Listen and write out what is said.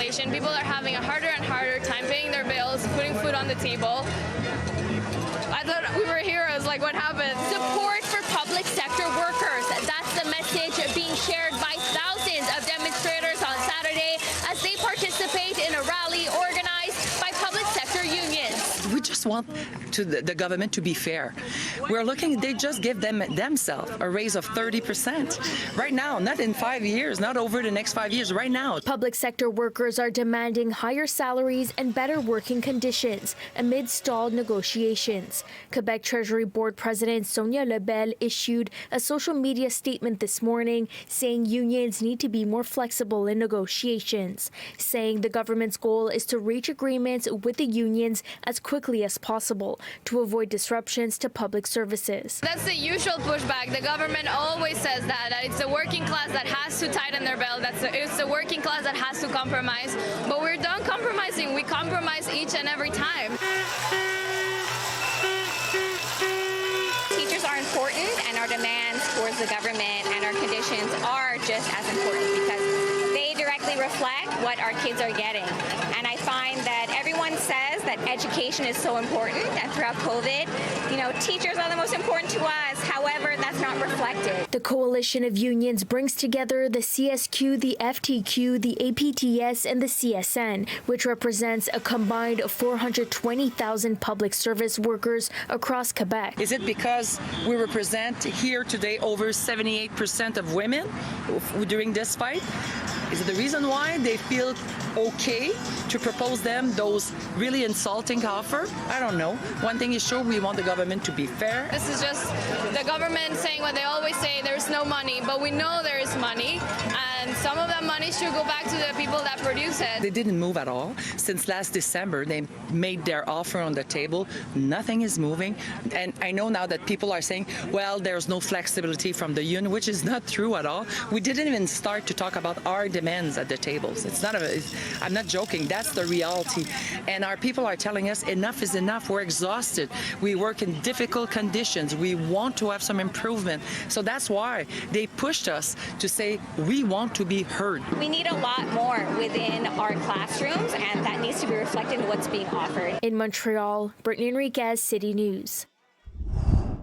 inflation. People are having a harder and harder time paying their bills, putting food on the table. I thought we were heroes, like what happened? Support for public sector workers. That's the message being shared by thousands of demonstrators on Saturday as they participate in a rally organized by public sector unions. We just want the government to be fair. We're looking, they just give themselves a raise of 30%. Right now, not in 5 years, not over the next 5 years, right now. Public sector workers are demanding higher salaries and better working conditions amid stalled negotiations. Quebec Treasury Board President Sonia Lebel issued a social media statement this morning saying unions need to be more flexible in negotiations, saying the government's goal is to reach agreements with the unions as quickly as possible to avoid disruptions to public services. That's the usual pushback. The government always says that it's the working class that has to tighten their belt. It's the working class that has to compromise. But we're done compromising. We compromise each and every time. Teachers are important, and our demands towards the government and our conditions are just as important because they directly reflect what our kids are getting. And I find that everyone says that education is so important, and throughout COVID, teachers are the most important to us. However, that's not reflected. The coalition of unions brings together the CSQ, the FTQ, the APTS, and the CSN, which represents a combined 420,000 public service workers across Quebec. Is it because we represent here today over 78% of women during this fight? Is it the reason why they feel okay to propose them those really insulting offer? I don't know. One thing is sure, we want the government to be fair. This is just the government saying what they always say, there's no money, but we know there is money, and some of that money should go back to the people that produce it. They didn't move at all. Since last December, they made their offer on the table. Nothing is moving. And I know now that people are saying, well, there's no flexibility from the union, which is not true at all. We didn't even start to talk about our demands at the tables. I'm not joking. That's the reality. And our people are telling us enough is enough. We're exhausted. We work in difficult conditions. We want to have some improvement. So that's why they pushed us to say we want to be heard. We need a lot more within our classrooms, and that needs to be reflected in what's being offered. In Montreal, Brittany Henriques, City News.